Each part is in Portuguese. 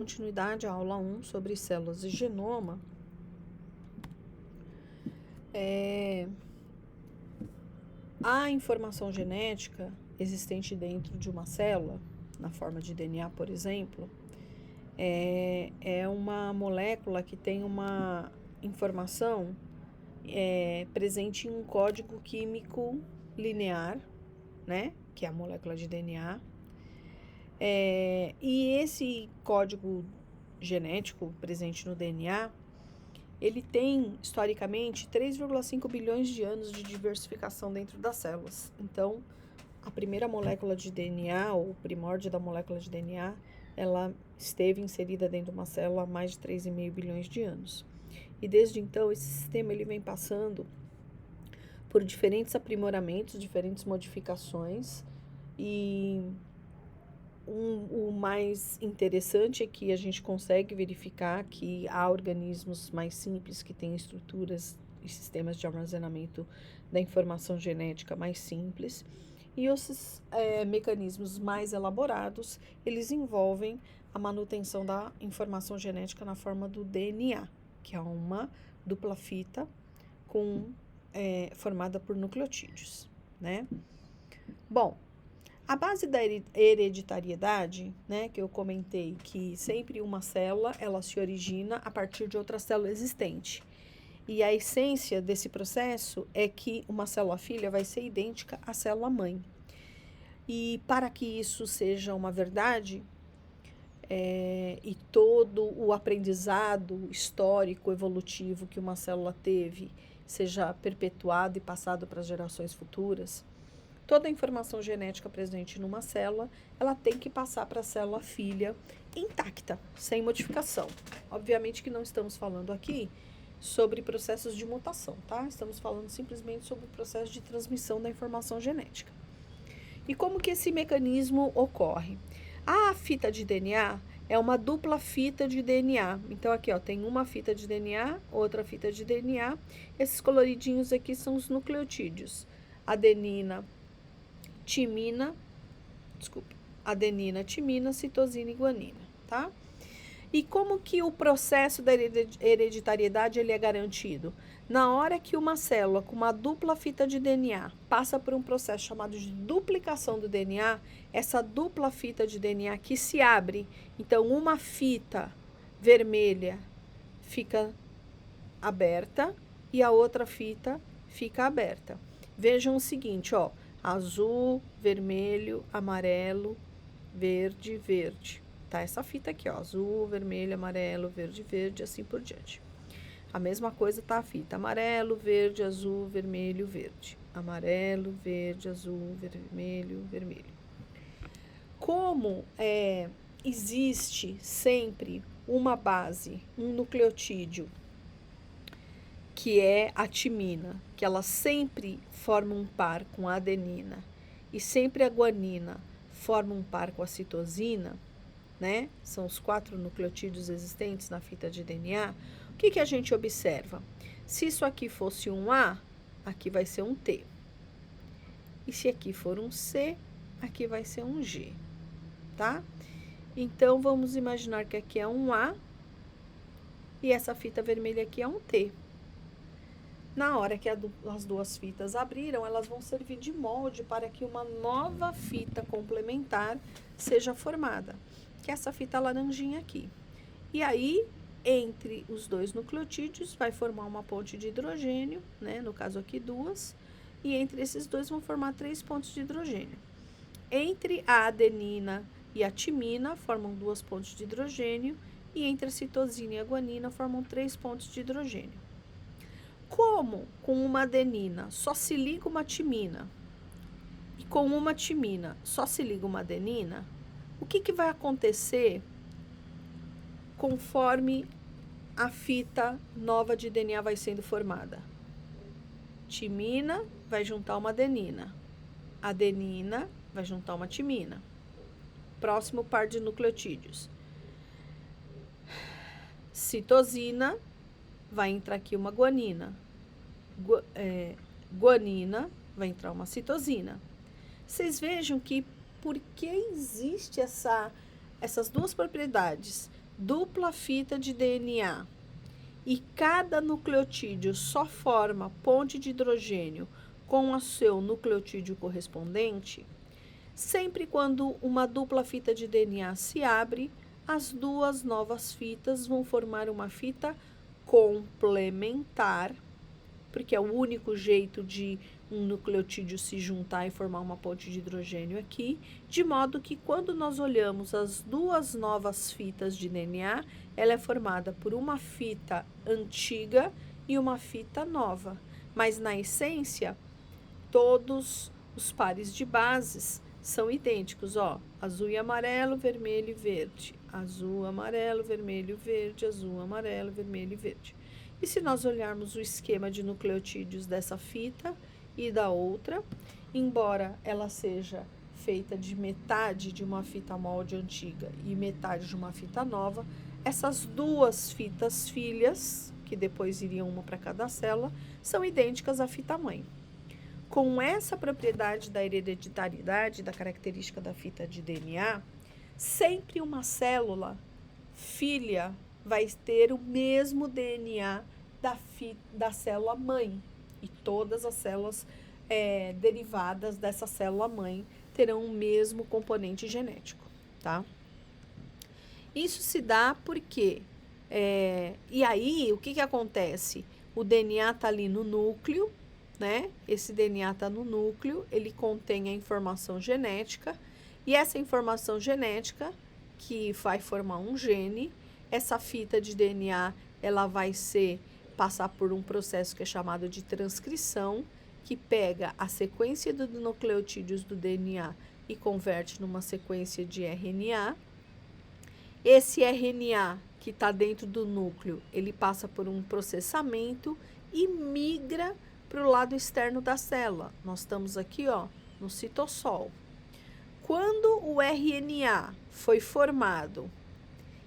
Continuidade à aula 1 sobre células e genoma. A informação genética existente dentro de uma célula, na forma de DNA, por exemplo, é uma molécula que tem uma informação presente em um código químico linear, né? Que é a molécula de DNA. E esse código genético presente no DNA, ele tem, historicamente, 3,5 bilhões de anos de diversificação dentro das células. Então, a primeira molécula de DNA, ou o primórdio da molécula de DNA, ela esteve inserida dentro de uma célula há mais de 3,5 bilhões de anos. E desde então, esse sistema ele vem passando por diferentes aprimoramentos, diferentes modificações, e o mais interessante é que a gente consegue verificar que há organismos mais simples que têm estruturas e sistemas de armazenamento da informação genética mais simples, e os mecanismos mais elaborados, eles envolvem a manutenção da informação genética na forma do DNA, que é uma dupla fita formada por nucleotídeos, né? Bom, a base da hereditariedade, né, que eu comentei que sempre uma célula, ela se origina a partir de outra célula existente. E a essência desse processo é que uma célula filha vai ser idêntica à célula mãe. E para que isso seja uma verdade, e todo o aprendizado histórico, evolutivo que uma célula teve seja perpetuado e passado para as gerações futuras, toda a informação genética presente numa célula, ela tem que passar para a célula filha intacta, sem modificação. Obviamente que não estamos falando aqui sobre processos de mutação, tá? Estamos falando simplesmente sobre o processo de transmissão da informação genética. E como que esse mecanismo ocorre? A fita de DNA é uma dupla fita de DNA. Então, aqui, ó, tem uma fita de DNA, outra fita de DNA. Esses coloridinhos aqui são os nucleotídeos. Adenina, timina, citosina e guanina, tá? E como que o processo da hereditariedade ele é garantido? Na hora que uma célula com uma dupla fita de DNA passa por um processo chamado de duplicação do DNA, essa dupla fita de DNA que se abre, então uma fita vermelha fica aberta e a outra fita fica aberta. Vejam o seguinte, ó, azul, vermelho, amarelo, verde, verde. Tá essa fita aqui, ó, azul, vermelho, amarelo, verde, verde, assim por diante. A mesma coisa tá a fita amarelo, verde, azul, vermelho, verde. Amarelo, verde, azul, vermelho, vermelho. Como existe sempre uma base, um nucleotídeo, que é a timina, que ela sempre forma um par com a adenina, e sempre a guanina forma um par com a citosina, né? São os 4 nucleotídeos existentes na fita de DNA. O que a gente observa? Se isso aqui fosse um A, aqui vai ser um T. E se aqui for um C, aqui vai ser um G, tá? Então, vamos imaginar que aqui é um A e essa fita vermelha aqui é um T. Na hora que as duas fitas abriram, elas vão servir de molde para que uma nova fita complementar seja formada, que é essa fita laranjinha aqui. E aí, entre os dois nucleotídeos, vai formar uma ponte de hidrogênio, né? No caso aqui 2, e entre esses dois vão formar 3 pontos de hidrogênio. Entre a adenina e a timina, formam 2 pontes de hidrogênio, e entre a citosina e a guanina, formam 3 pontos de hidrogênio. Como com uma adenina só se liga uma timina e com uma timina só se liga uma adenina, o que vai acontecer conforme a fita nova de DNA vai sendo formada? Timina vai juntar uma adenina, adenina vai juntar uma timina. Próximo par de nucleotídeos. Citosina vai entrar aqui uma guanina. Guanina vai entrar uma citosina. Vocês vejam que por que existe essas duas propriedades dupla fita de DNA e cada nucleotídeo só forma ponte de hidrogênio com o seu nucleotídeo correspondente, sempre quando uma dupla fita de DNA se abre, as duas novas fitas vão formar uma fita complementar, porque é o único jeito de um nucleotídeo se juntar e formar uma ponte de hidrogênio aqui, de modo que quando nós olhamos as duas novas fitas de DNA, ela é formada por uma fita antiga e uma fita nova. Mas na essência, todos os pares de bases são idênticos, ó, azul e amarelo, vermelho e verde, azul, amarelo, vermelho, verde, azul, amarelo, vermelho e verde. E se nós olharmos o esquema de nucleotídeos dessa fita e da outra, embora ela seja feita de metade de uma fita molde antiga e metade de uma fita nova, essas duas fitas filhas, que depois iriam uma para cada célula, são idênticas à fita mãe. Com essa propriedade da hereditariedade, da característica da fita de DNA, sempre uma célula filha vai ter o mesmo DNA da célula mãe. E todas as células derivadas dessa célula mãe terão o mesmo componente genético, tá? Isso se dá porque, e aí, o que acontece? O DNA está ali no núcleo, né? Esse DNA está no núcleo, ele contém a informação genética, e essa informação genética, que vai formar um gene, essa fita de DNA, ela vai passar por um processo que é chamado de transcrição, que pega a sequência dos nucleotídeos do DNA e converte numa sequência de RNA. Esse RNA que está dentro do núcleo, ele passa por um processamento e migra para o lado externo da célula. Nós estamos aqui, ó, no citossol. Quando o RNA foi formado,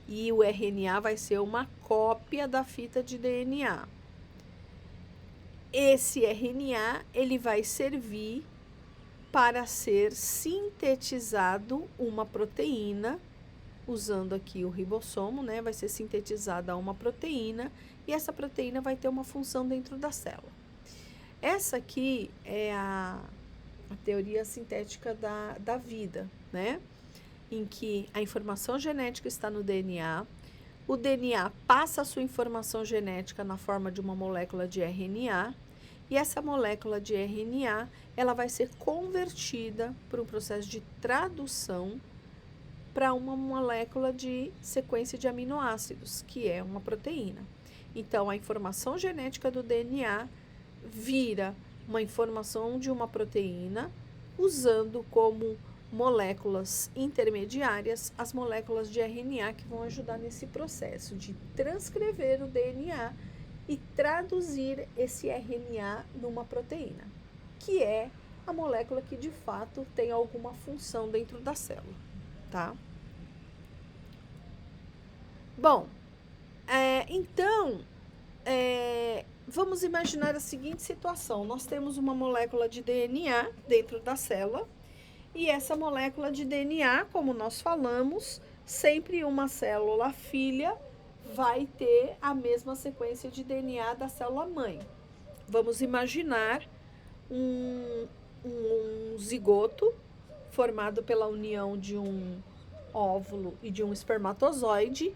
e o RNA vai ser uma cópia da fita de DNA, esse RNA, ele vai servir para ser sintetizado uma proteína, usando aqui o ribossomo, né? Vai ser sintetizada uma proteína, e essa proteína vai ter uma função dentro da célula. Essa aqui é a teoria sintética da vida, né? Em que a informação genética está no DNA, o DNA passa a sua informação genética na forma de uma molécula de RNA, e essa molécula de RNA, ela vai ser convertida por um processo de tradução para uma molécula de sequência de aminoácidos, que é uma proteína. Então, a informação genética do DNA vira uma informação de uma proteína, usando como moléculas intermediárias as moléculas de RNA, que vão ajudar nesse processo de transcrever o DNA e traduzir esse RNA numa proteína, que é a molécula que de fato tem alguma função dentro da célula, tá? Bom, então, vamos imaginar a seguinte situação: nós temos uma molécula de DNA dentro da célula, e essa molécula de DNA, como nós falamos, sempre uma célula filha vai ter a mesma sequência de DNA da célula mãe. Vamos imaginar um zigoto formado pela união de um óvulo e de um espermatozoide,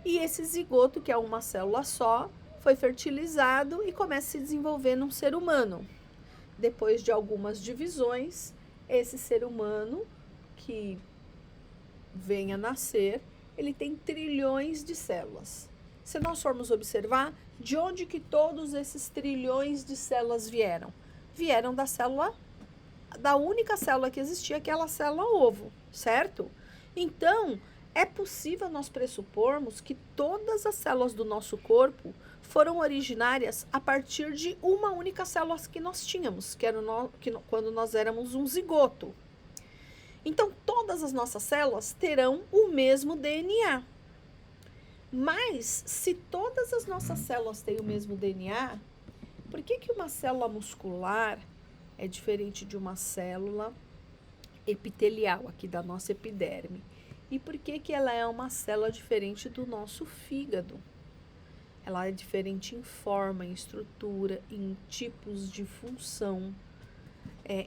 e esse zigoto, que é uma célula só, foi fertilizado e começa a se desenvolver num ser humano. Depois de algumas divisões, esse ser humano que vem a nascer, ele tem trilhões de células. Se nós formos observar, de onde que todos esses trilhões de células vieram? Vieram da única célula que existia, aquela célula ovo, certo? Então, é possível nós pressupormos que todas as células do nosso corpo foram originárias a partir de uma única célula que nós tínhamos, quando nós éramos um zigoto. Então, todas as nossas células terão o mesmo DNA. Mas, se todas as nossas células têm o mesmo DNA, por que uma célula muscular é diferente de uma célula epitelial, aqui da nossa epiderme? E por que que ela é uma célula diferente do nosso fígado? Ela é diferente em forma, em estrutura, em tipos de função,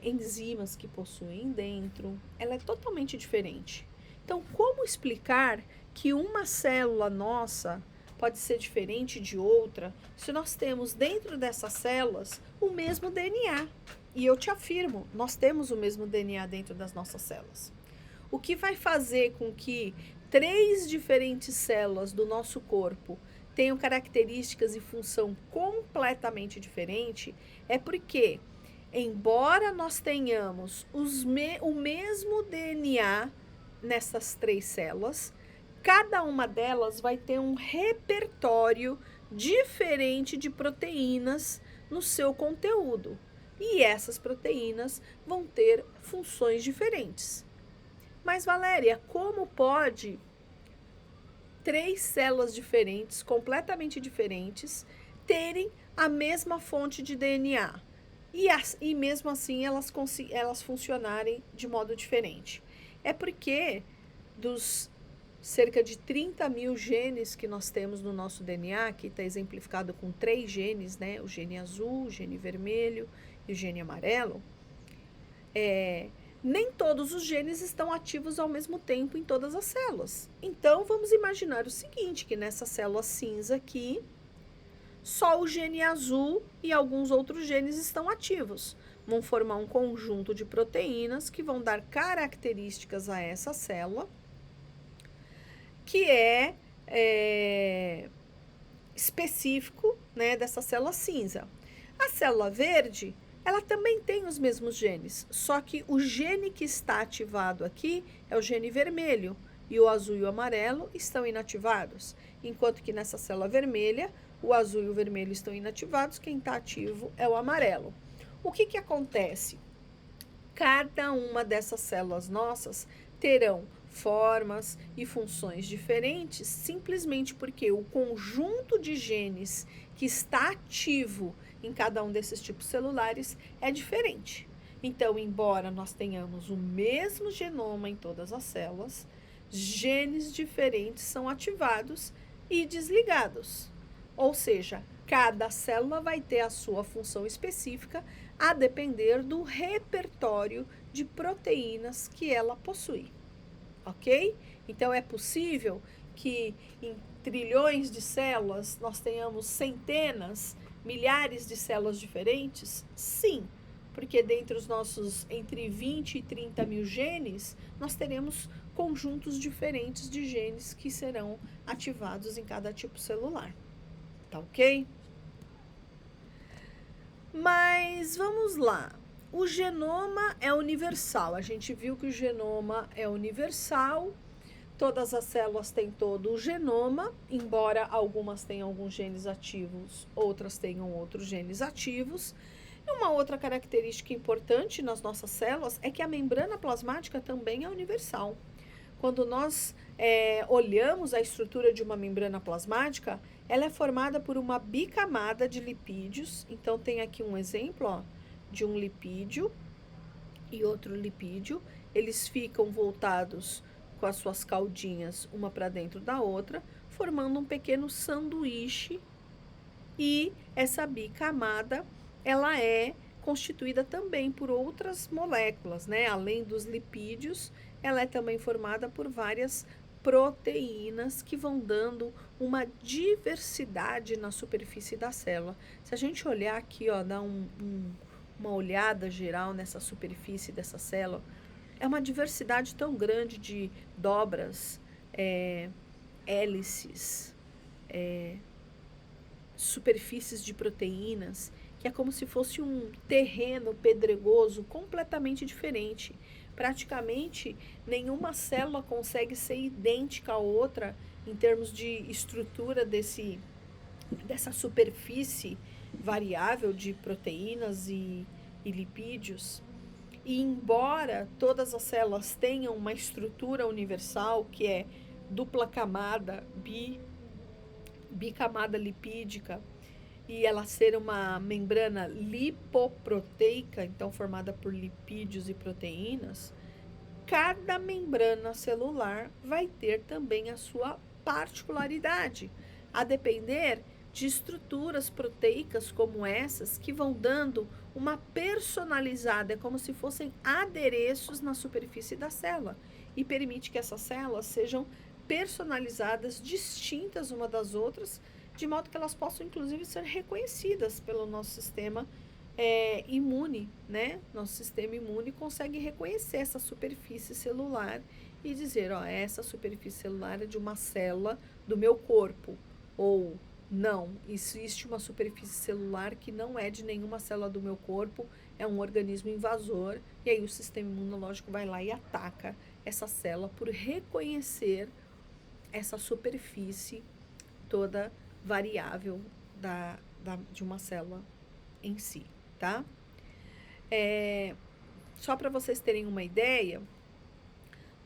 enzimas que possuem dentro. Ela é totalmente diferente. Então, como explicar que uma célula nossa pode ser diferente de outra se nós temos dentro dessas células o mesmo DNA? E eu te afirmo, nós temos o mesmo DNA dentro das nossas células. O que vai fazer com que 3 diferentes células do nosso corpo tenham características e função completamente diferente é porque, embora nós tenhamos o mesmo DNA nessas 3 células, cada uma delas vai ter um repertório diferente de proteínas no seu conteúdo. E essas proteínas vão ter funções diferentes. Mas, Valéria, como pode 3 células diferentes, completamente diferentes, terem a mesma fonte de DNA? E mesmo assim elas funcionarem de modo diferente? É porque dos cerca de 30.000 genes que nós temos no nosso DNA, que está exemplificado com 3 genes, né? O gene azul, o gene vermelho e o gene amarelo, nem todos os genes estão ativos ao mesmo tempo em todas as células. Então, vamos imaginar o seguinte, que nessa célula cinza aqui, só o gene azul e alguns outros genes estão ativos. Vão formar um conjunto de proteínas que vão dar características a essa célula, que é específico, né, dessa célula cinza. A célula verde, ela também tem os mesmos genes, só que o gene que está ativado aqui é o gene vermelho, e o azul e o amarelo estão inativados, enquanto que nessa célula vermelha, o azul e o vermelho estão inativados, quem está ativo é o amarelo. O que que acontece? Cada uma dessas células nossas terão formas e funções diferentes, simplesmente porque o conjunto de genes que está ativo em cada um desses tipos celulares é diferente. Então, embora nós tenhamos o mesmo genoma em todas as células, genes diferentes são ativados e desligados. Ou seja, cada célula vai ter a sua função específica a depender do repertório de proteínas que ela possui. Ok? Então, é possível que em trilhões de células nós tenhamos centenas, milhares de células diferentes? Sim, porque dentre os nossos entre 20 e 30 mil genes, nós teremos conjuntos diferentes de genes que serão ativados em cada tipo celular. Tá ok? Mas vamos lá. O genoma é universal. A gente viu que o genoma é universal. Todas as células têm todo o genoma, embora algumas tenham alguns genes ativos, outras tenham outros genes ativos. E uma outra característica importante nas nossas células é que a membrana plasmática também é universal. Quando nós olhamos a estrutura de uma membrana plasmática, ela é formada por uma bicamada de lipídios. Então, tem aqui um exemplo, ó, de um lipídio e outro lipídio. Eles ficam voltados com as suas caudinhas, uma para dentro da outra, formando um pequeno sanduíche. E essa bicamada, ela é constituída também por outras moléculas, né? Além dos lipídios, ela é também formada por várias proteínas que vão dando uma diversidade na superfície da célula. Se a gente olhar aqui, ó, dar uma olhada geral nessa superfície dessa célula, é uma diversidade tão grande de dobras, hélices, superfícies de proteínas, que é como se fosse um terreno pedregoso completamente diferente. Praticamente nenhuma célula consegue ser idêntica à outra em termos de estrutura dessa superfície variável de proteínas e lipídios. E embora todas as células tenham uma estrutura universal, que é dupla camada, bicamada lipídica, e ela ser uma membrana lipoproteica, então formada por lipídios e proteínas, cada membrana celular vai ter também a sua particularidade, a depender de estruturas proteicas como essas, que vão dando uma personalizada, é como se fossem adereços na superfície da célula, e permite que essas células sejam personalizadas, distintas uma das outras, de modo que elas possam, inclusive, ser reconhecidas pelo nosso sistema imune, né? Nosso sistema imune consegue reconhecer essa superfície celular e dizer, ó, essa superfície celular é de uma célula do meu corpo, ou não, existe uma superfície celular que não é de nenhuma célula do meu corpo, é um organismo invasor, e aí o sistema imunológico vai lá e ataca essa célula por reconhecer essa superfície toda variável de uma célula em si, tá? Só para vocês terem uma ideia,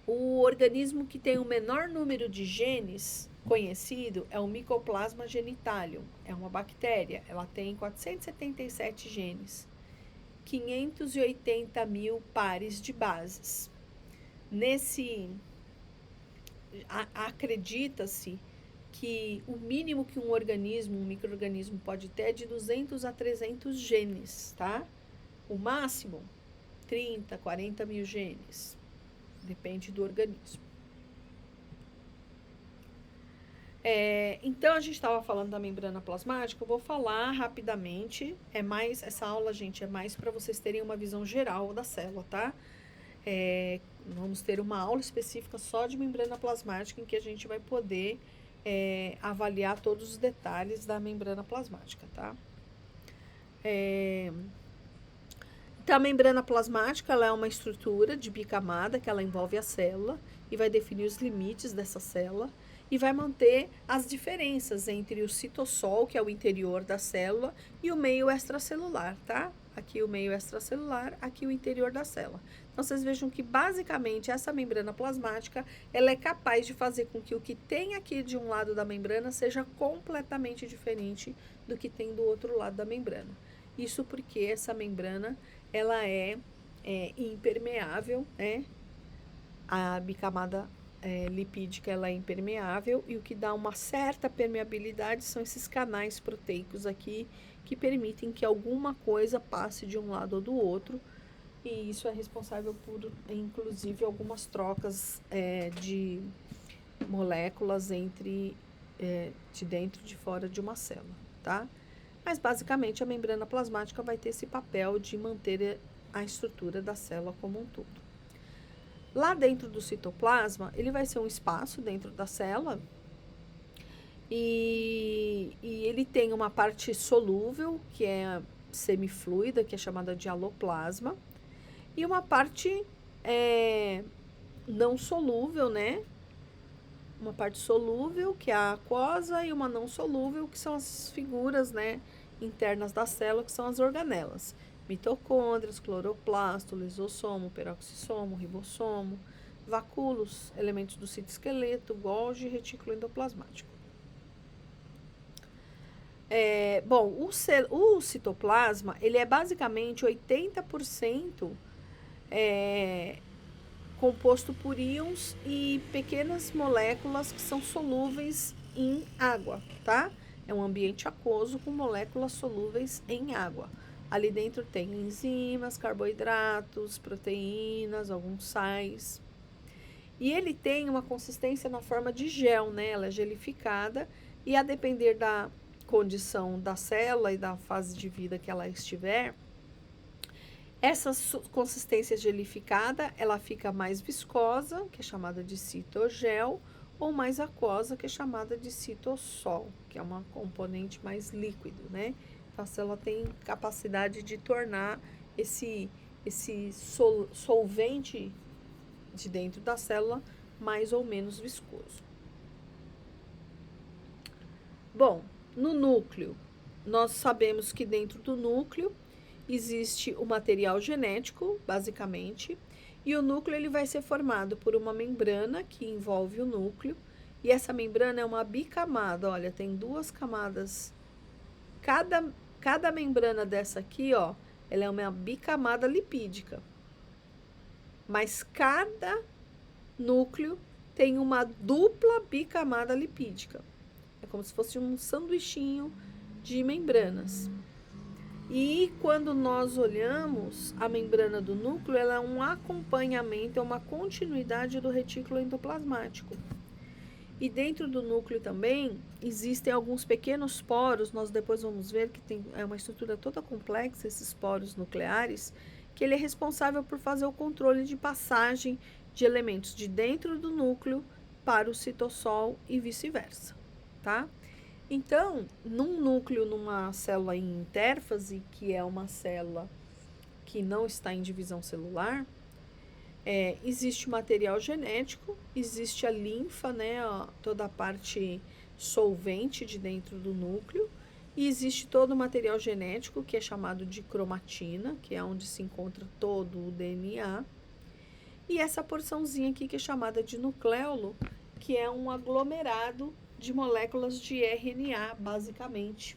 o organismo que tem o menor número de genes conhecido é o Mycoplasma genitalium. É uma bactéria, ela tem 477 genes, 580 mil pares de bases. Acredita-se que o mínimo que um micro-organismo pode ter é de 200 a 300 genes, tá? O máximo, 30, 40 mil genes. Depende do organismo. Então, a gente estava falando da membrana plasmática, eu vou falar rapidamente. Essa aula, gente, é mais para vocês terem uma visão geral da célula, tá? Vamos ter uma aula específica só de membrana plasmática, em que a gente vai poder avaliar todos os detalhes da membrana plasmática, tá? Então, a membrana plasmática, ela é uma estrutura de bicamada que ela envolve a célula e vai definir os limites dessa célula e vai manter as diferenças entre o citossol, que é o interior da célula, e o meio extracelular, tá? Aqui o meio extracelular, aqui o interior da célula. Então, vocês vejam que, basicamente, essa membrana plasmática, ela é capaz de fazer com que o que tem aqui de um lado da membrana seja completamente diferente do que tem do outro lado da membrana. Isso porque essa membrana, ela é impermeável, né? A bicamada lipídica, ela é impermeável, e o que dá uma certa permeabilidade são esses canais proteicos aqui, que permitem que alguma coisa passe de um lado ou do outro, e isso é responsável por, inclusive, algumas trocas de moléculas de dentro e de fora de uma célula, tá? Mas, basicamente, a membrana plasmática vai ter esse papel de manter a estrutura da célula como um todo. Lá dentro do citoplasma, ele vai ser um espaço dentro da célula e ele tem uma parte solúvel, que é semifluida, que é chamada de aloplasma, e uma parte não solúvel, né? Uma parte solúvel, que é a aquosa, e uma não solúvel, que são as figuras, né, internas da célula, que são as organelas. Mitocôndrias, cloroplasto, lisossomo, peroxissomo, ribossomo, vacúolos, elementos do citoesqueleto, Golgi e retículo endoplasmático. Bom, o citoplasma, ele é basicamente 80% composto por íons e pequenas moléculas que são solúveis em água, tá? É um ambiente aquoso com moléculas solúveis em água. Ali dentro tem enzimas, carboidratos, proteínas, alguns sais. E ele tem uma consistência na forma de gel, né? Ela é gelificada e, a depender da condição da célula e da fase de vida que ela estiver, essa consistência gelificada, ela fica mais viscosa, que é chamada de citogel, ou mais aquosa, que é chamada de citossol, que é uma componente mais líquido, né? Então, a célula tem capacidade de tornar esse solvente de dentro da célula mais ou menos viscoso. Bom, no núcleo, nós sabemos que dentro do núcleo existe o material genético, basicamente, e o núcleo ele vai ser formado por uma membrana que envolve o núcleo, e essa membrana é uma bicamada, olha, tem duas camadas. Cada membrana dessa aqui, ó, ela é uma bicamada lipídica. mas cada núcleo tem uma dupla bicamada lipídica. É como se fosse um sanduichinho de membranas. E quando nós olhamos a membrana do núcleo, ela é um acompanhamento, é uma continuidade do retículo endoplasmático. E dentro do núcleo também existem alguns pequenos poros, nós depois vamos ver que é uma estrutura toda complexa, esses poros nucleares, que ele é responsável por fazer o controle de passagem de elementos de dentro do núcleo para o citossol e vice-versa, tá? Então, num núcleo, numa célula em intérfase, que é uma célula que não está em divisão celular, existe material genético, existe a linfa, né, toda a parte solvente de dentro do núcleo, e existe todo o material genético que é chamado de cromatina, que é onde se encontra todo o DNA, e essa porçãozinha aqui que é chamada de nucleolo, que é um aglomerado de moléculas de RNA, basicamente.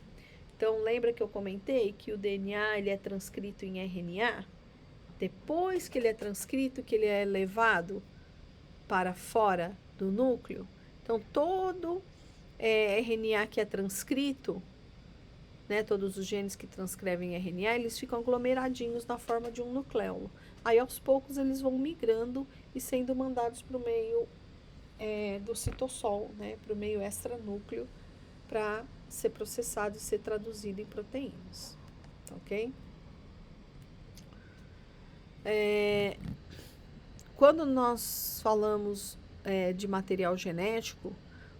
Então, lembra que eu comentei que o DNA ele é transcrito em RNA? Depois que ele é transcrito, que ele é levado para fora do núcleo. Então, todo RNA que é transcrito, né, todos os genes que transcrevem RNA, eles ficam aglomeradinhos na forma de um nucleolo. Aí, aos poucos, eles vão migrando e sendo mandados para o meio do citossol, né, para o meio extranúcleo, para ser processado e ser traduzido em proteínas, ok? Quando nós falamos de material genético,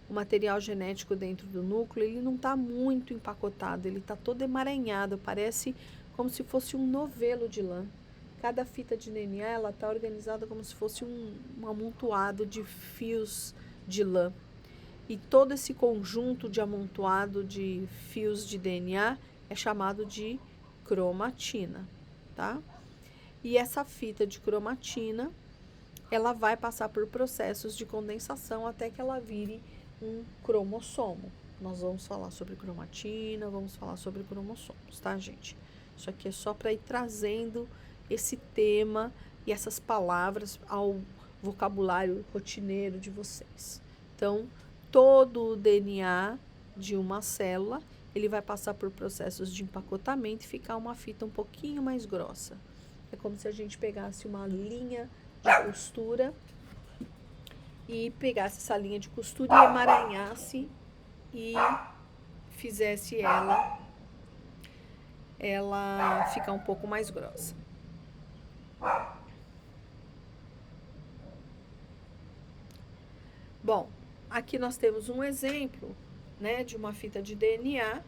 o material genético dentro do núcleo, ele não está muito empacotado, ele está todo emaranhado, parece como se fosse um novelo de lã. Cada fita de DNA, ela está organizada como se fosse um amontoado de fios de lã. E todo esse conjunto de amontoado de fios de DNA é chamado de cromatina, tá? E essa fita de cromatina, ela vai passar por processos de condensação até que ela vire um cromossomo. Nós vamos falar sobre cromatina, vamos falar sobre cromossomos, tá, gente? Isso aqui é só para ir trazendo esse tema e essas palavras ao vocabulário rotineiro de vocês. Então, todo o DNA de uma célula, ele vai passar por processos de empacotamento e ficar uma fita um pouquinho mais grossa. É como se a gente pegasse uma linha de costura e pegasse essa linha de costura e emaranhasse e fizesse ela ficar um pouco mais grossa. Bom, aqui nós temos um exemplo, né, de uma fita de DNA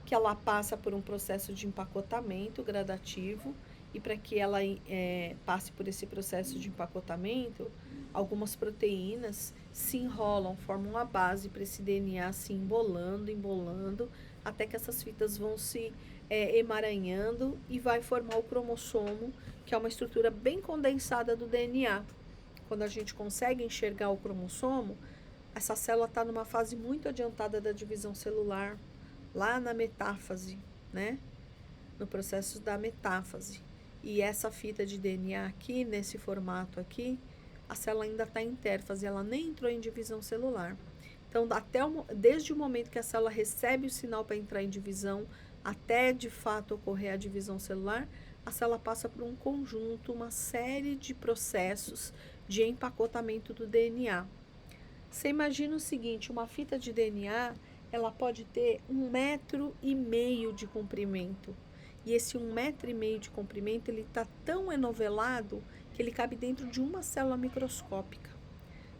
que ela passa por um processo de empacotamento gradativo, e para que ela passe por esse processo de empacotamento, algumas proteínas se enrolam, formam uma base para esse DNA se embolando, até que essas fitas vão se emaranhando e vai formar o cromossomo, que é uma estrutura bem condensada do DNA. Quando a gente consegue enxergar o cromossomo, essa célula está numa fase muito adiantada da divisão celular, lá na metáfase, né? No processo da metáfase. E essa fita de DNA aqui, nesse formato aqui, a célula ainda está em intérfase, ela nem entrou em divisão celular. Então, desde o momento que a célula recebe o sinal para entrar em divisão, até de fato ocorrer a divisão celular, a célula passa por um conjunto, uma série de processos de empacotamento do DNA. Você imagina o seguinte, uma fita de DNA, ela pode ter 1,5 metro de comprimento. E esse 1,5 metro de comprimento, ele está tão enovelado que ele cabe dentro de uma célula microscópica.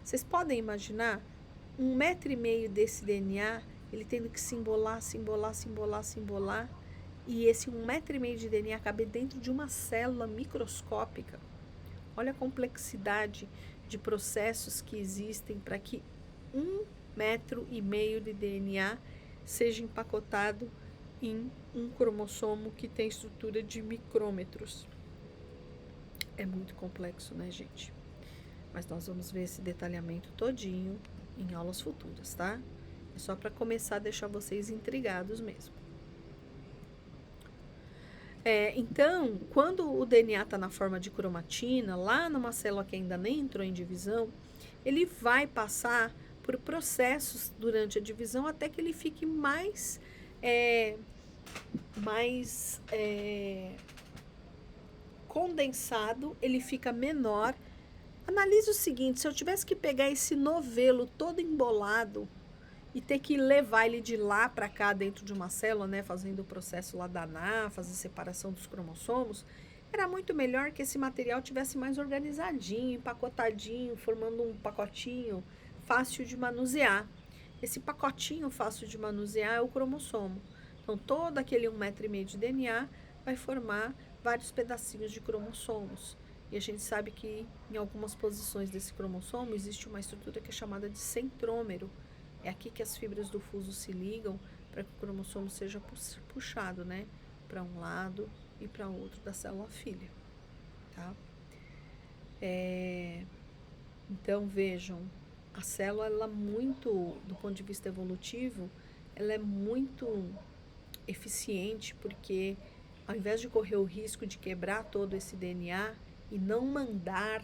Vocês podem imaginar 1,5 metro desse DNA, ele tendo que se embolar, e esse 1,5 metro de DNA cabe dentro de uma célula microscópica. Olha a complexidade de processos que existem para que 1,5 metro de DNA seja empacotado em um cromossomo que tem estrutura de micrômetros. É muito complexo, né, gente? Mas nós vamos ver esse detalhamento todinho em aulas futuras, tá? É só para começar a deixar vocês intrigados mesmo. Então, quando o DNA está na forma de cromatina, lá numa célula que ainda nem entrou em divisão, ele vai passar por processos durante a divisão até que ele fique mais condensado, ele fica menor. Analise o seguinte: se eu tivesse que pegar esse novelo todo embolado e ter que levar ele de lá para cá dentro de uma célula, né, fazendo o processo lá da NA, fazer separação dos cromossomos, era muito melhor que esse material tivesse mais organizadinho, empacotadinho, formando um pacotinho fácil de manusear. Esse pacotinho fácil de manusear é o cromossomo. Então, todo aquele 1,5 metro de DNA vai formar vários pedacinhos de cromossomos. E a gente sabe que em algumas posições desse cromossomo existe uma estrutura que é chamada de centrômero. É aqui que as fibras do fuso se ligam para que o cromossomo seja puxado, né, para um lado e para outro da célula filha, tá? Então, vejam, a célula, ela muito, do ponto de vista evolutivo, ela é muito eficiente, porque ao invés de correr o risco de quebrar todo esse DNA e não mandar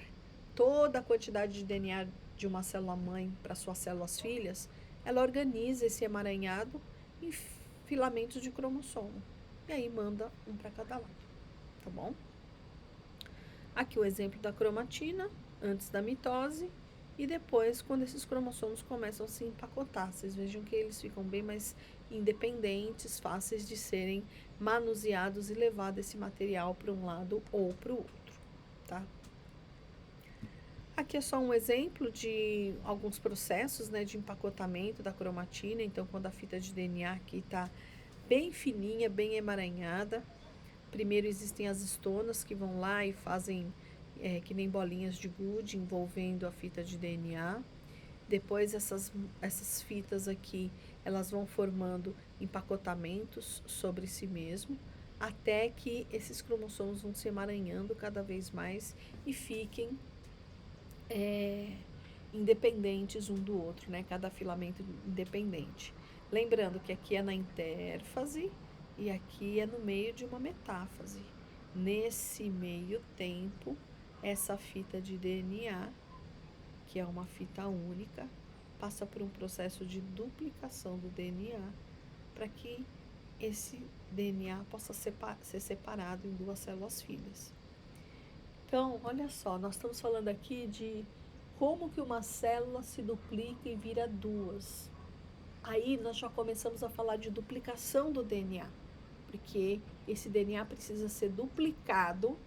toda a quantidade de DNA de uma célula mãe para suas células filhas, ela organiza esse emaranhado em filamentos de cromossomo. E aí manda um para cada lado, tá bom? Aqui o exemplo da cromatina, antes da mitose, e depois quando esses cromossomos começam a se empacotar. Vocês vejam que eles ficam bem mais independentes, fáceis de serem manuseados e levar esse material para um lado ou para o outro, tá? Aqui é só um exemplo de alguns processos, né, de empacotamento da cromatina. Então, quando a fita de DNA aqui está bem fininha, bem emaranhada, primeiro existem as estonas que vão lá e fazem que nem bolinhas de gude envolvendo a fita de DNA. Depois essas fitas aqui, elas vão formando empacotamentos sobre si mesmo, até que esses cromossomos vão se emaranhando cada vez mais e fiquem independentes um do outro, né? Cada filamento independente. Lembrando que aqui é na intérfase e aqui é no meio de uma metáfase. Nesse meio tempo, essa fita de DNA, que é uma fita única, passa por um processo de duplicação do DNA para que esse DNA possa ser separado em duas células filhas. Então, olha só, nós estamos falando aqui de como que uma célula se duplica e vira duas. Aí nós já começamos a falar de duplicação do DNA, porque esse DNA precisa ser duplicado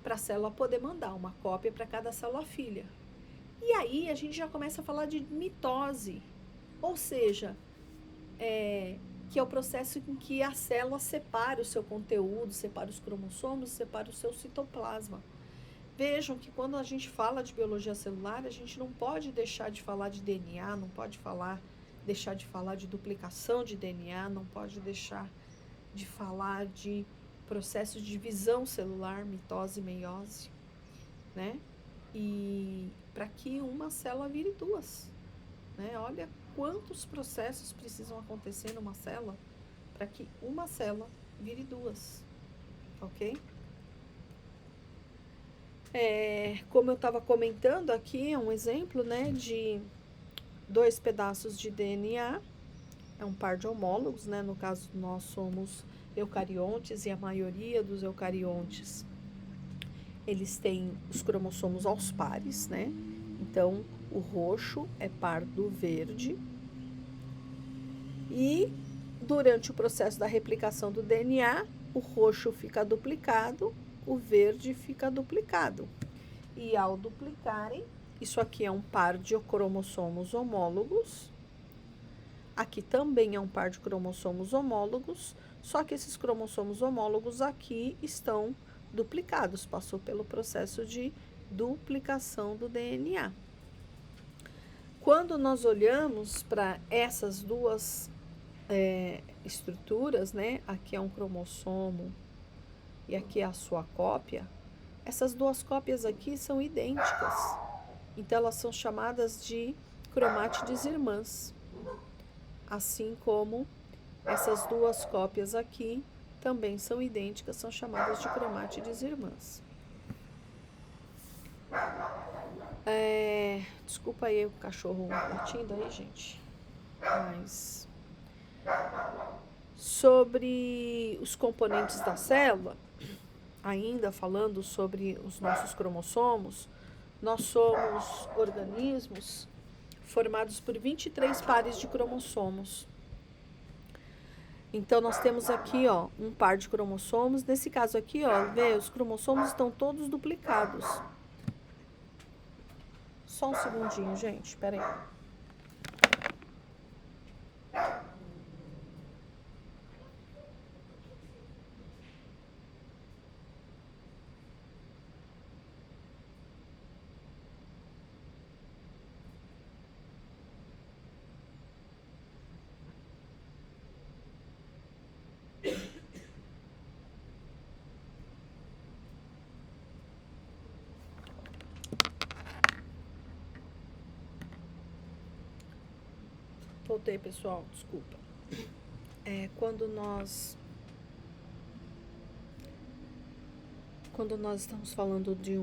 para a célula poder mandar uma cópia para cada célula filha. E aí a gente já começa a falar de mitose, ou seja, que é o processo em que a célula separa o seu conteúdo, separa os cromossomos, separa o seu citoplasma. Vejam que quando a gente fala de biologia celular, a gente não pode deixar de falar de DNA, não pode deixar de falar de duplicação de DNA, não pode deixar de falar de processo de divisão celular, mitose e meiose, né? E para que uma célula vire duas, né? Olha quantos processos precisam acontecer numa célula para que uma célula vire duas, ok? Como eu estava comentando aqui, é um exemplo, né, de 2 pedaços de DNA, é um par de homólogos, né, no caso nós somos eucariontes e a maioria dos eucariontes, eles têm os cromossomos aos pares, né, então o roxo é par do verde e durante o processo da replicação do DNA, o roxo fica duplicado, o verde fica duplicado. E ao duplicarem, isso aqui é um par de cromossomos homólogos. Aqui também é um par de cromossomos homólogos, só que esses cromossomos homólogos aqui estão duplicados, passou pelo processo de duplicação do DNA. Quando nós olhamos para essas duas estruturas, né? Aqui é um cromossomo e aqui é a sua cópia. Essas duas cópias aqui são idênticas. Então, elas são chamadas de cromátides irmãs. Assim como essas duas cópias aqui também são idênticas, são chamadas de cromátides irmãs. Desculpa aí o cachorro latindo aí, gente. Mas sobre os componentes da célula, ainda falando sobre os nossos cromossomos, nós somos organismos formados por 23 pares de cromossomos. Então, nós temos aqui, ó, um par de cromossomos. Nesse caso aqui, ó, vê, os cromossomos estão todos duplicados. Só um segundinho, gente, peraí. Voltei, pessoal, desculpa. Quando nós estamos falando de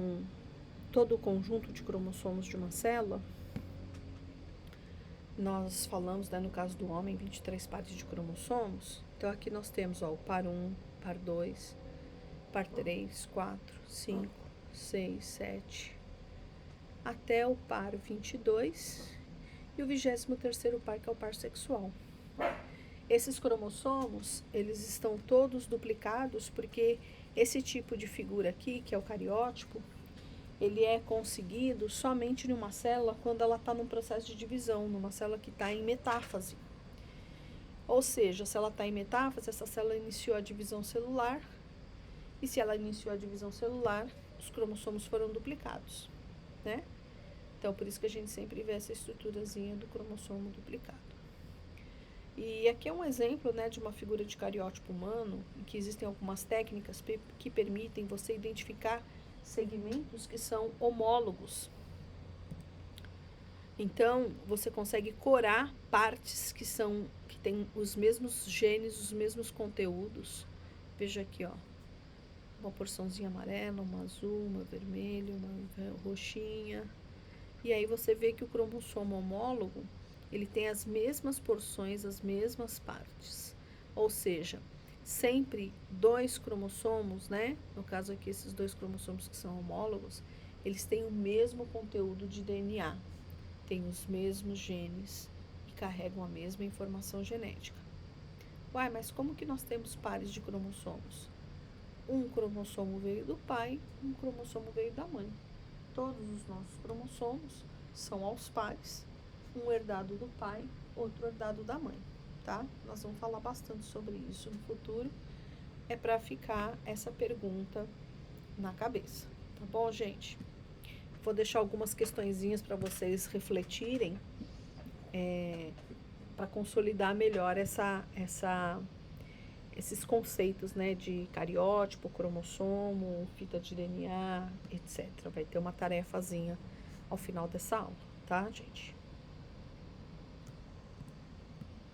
todo o conjunto de cromossomos de uma célula, nós falamos, né, no caso do homem, 23 pares de cromossomos. Então, aqui nós temos, ó, o par 1, par 2, par 3, 4, 5, 6, 7, até o par 22 e o 23º par, que é o par sexual. Esses cromossomos, eles estão todos duplicados porque esse tipo de figura aqui, que é o cariótipo, ele é conseguido somente numa célula quando ela está num processo de divisão, numa célula que está em metáfase. Ou seja, se ela está em metáfase, essa célula iniciou a divisão celular, e se ela iniciou a divisão celular, os cromossomos foram duplicados, né? Então, por isso que a gente sempre vê essa estruturazinha do cromossomo duplicado. E aqui é um exemplo, né, de uma figura de cariótipo humano, em que existem algumas técnicas que permitem você identificar segmentos que são homólogos. Então, você consegue corar partes que têm os mesmos genes, os mesmos conteúdos. Veja aqui, ó, uma porçãozinha amarela, uma azul, uma vermelha, uma roxinha. E aí você vê que o cromossomo homólogo, ele tem as mesmas porções, as mesmas partes. Ou seja, sempre dois cromossomos, né? No caso aqui, esses dois cromossomos que são homólogos, eles têm o mesmo conteúdo de DNA, têm os mesmos genes e carregam a mesma informação genética. Uai, mas como que nós temos pares de cromossomos? Um cromossomo veio do pai, um cromossomo veio da mãe. Todos os nossos cromossomos são aos pares, um herdado do pai, outro herdado da mãe, tá? Nós vamos falar bastante sobre isso no futuro. É para ficar essa pergunta na cabeça, tá bom, gente? Vou deixar algumas questõezinhas para vocês refletirem, para consolidar melhor esses conceitos, né, de cariótipo, cromossomo, fita de DNA, etc. Vai ter uma tarefazinha ao final dessa aula, tá, gente?